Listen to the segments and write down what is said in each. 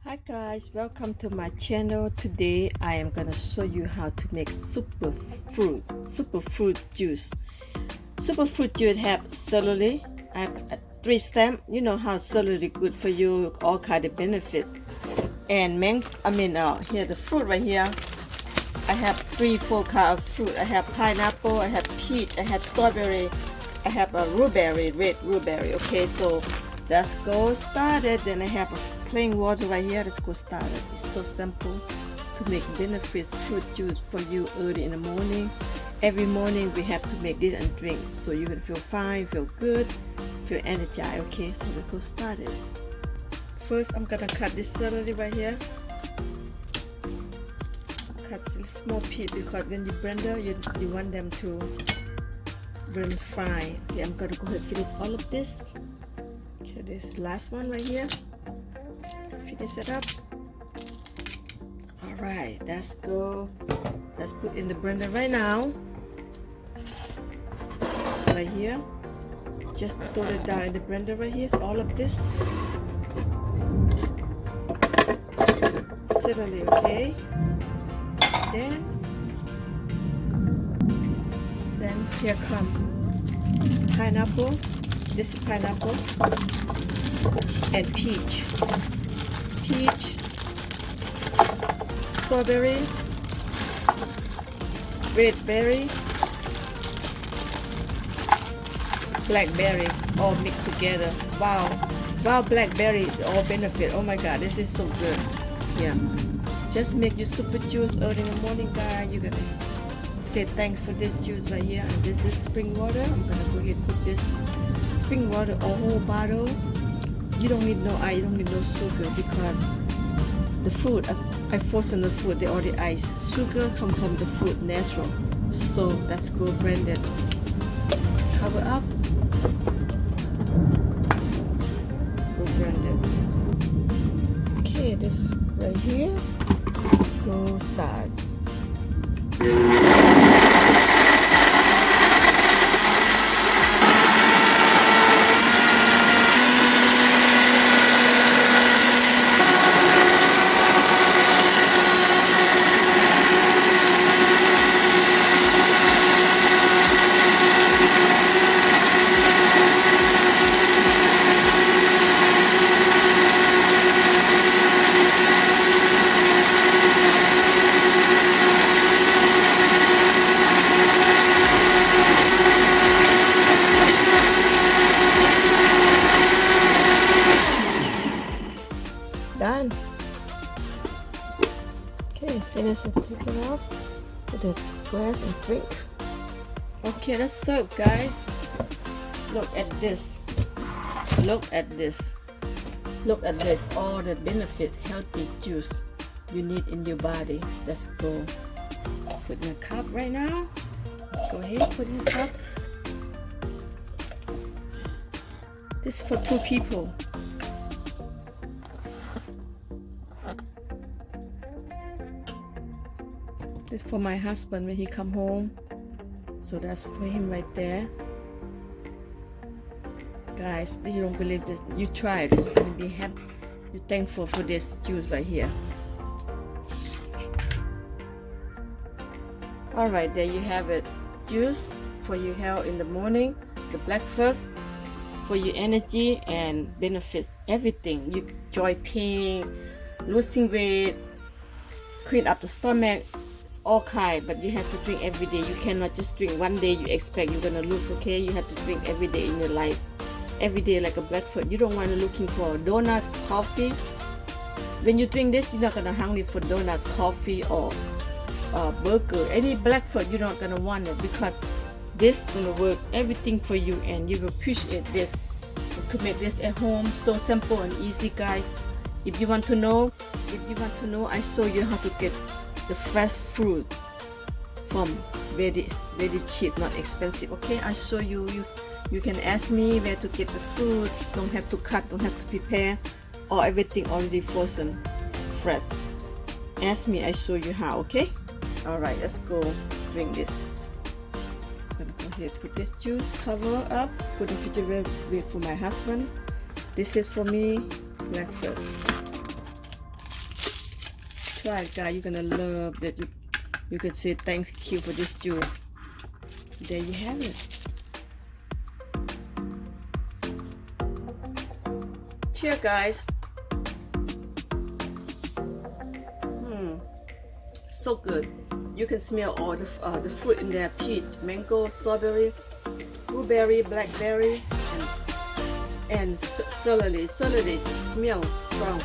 Hi guys, welcome to my channel. Today I am gonna show you how to make superfruit juice. Superfruit juice have celery. I have 3 stems. You know how celery good for you, all kind of benefits. And here the fruit right here. I have 3-4 kind of fruit. I have pineapple, I have peach, I have strawberry, I have a red ruberry. Okay, so let's go started. Then I have a plain water right here. Let's go started. It's so simple to make benefits fruit juice for you early in the morning. Every morning we have to make this and drink so you can feel fine, feel good, feel energized. Okay, so let's go started. First I'm gonna cut this celery right here. Cut a small piece because when you blender you want them to burn fine. Okay, I'm gonna go ahead and finish all of this. Okay, this last one right here. Finish it up. Alright, let's go. Let's put in the blender right now. Right here. Just throw it down in the blender right here. So all of this. Celery, okay? Then here come pineapple. This is pineapple and peach, strawberry, red berry, blackberry, all mixed together. Wow, blackberry is all benefit. Oh my god, this is so good. Yeah, just make your super juice early in the morning, guys. You're gonna say thanks for this juice right here. And this is spring water. I'm gonna go ahead and put this spring water, a whole bottle. You don't need no ice, you don't need no sugar because the fruit, I frozen the fruit, they already ice. Sugar come from the fruit natural. So let's go blend it. Cover up. Go blend it. Okay, this right here. Let's go start. Done. Okay, finish it, take it off, put the glass and drink. Okay, that's so guys. Look at this. Look at this. Look at this. All the benefit, healthy juice you need in your body. Let's go. Put in a cup right now. Go ahead, put in a cup. This is for 2 people. This is for my husband when he come home. So that's for him right there. Guys, you don't believe this. You try it. You're gonna be happy. You're thankful for this juice right here. Alright, there you have it. Juice for your health in the morning. The breakfast for your energy and benefits everything. You joy pain, losing weight, clean up the stomach. All kind, but you have to drink every day. You cannot just drink one day you expect you're gonna lose. Okay, you have to drink every day in your life, every day like a breakfast. You don't want to looking for donuts, coffee. When you drink this, you're not gonna hungry for donuts, coffee, or burger. Any breakfast you're not gonna want it because this gonna work everything for you, and you will appreciate this to make this at home. So simple and easy, guys. If you want to know, I show you how to get the fresh fruit from very cheap, not expensive. Okay, I show you. You can ask me where to get the fruit. Don't have to cut, don't have to prepare, or everything already frozen, fresh. Ask me, I show you how. Okay. All right, let's go drink this. I'm gonna go ahead put this juice, cover up, put in the refrigerator, wait for my husband. This is for me breakfast. try it, guys. You're gonna love that. You can say thank you for this juice. There you have it. Cheers, guys. So good. You can smell all the fruit in there: peach, mango, strawberry, blueberry, blackberry, and celery. Celery smell strong.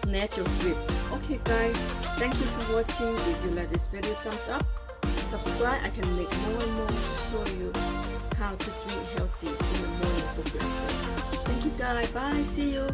Natural sweet. Okay, guys. Thank you for watching. If you like this video, thumbs up. Subscribe. I can make more and more to show you how to drink healthy in the morning for breakfast. Thank you, guys. Bye. See you.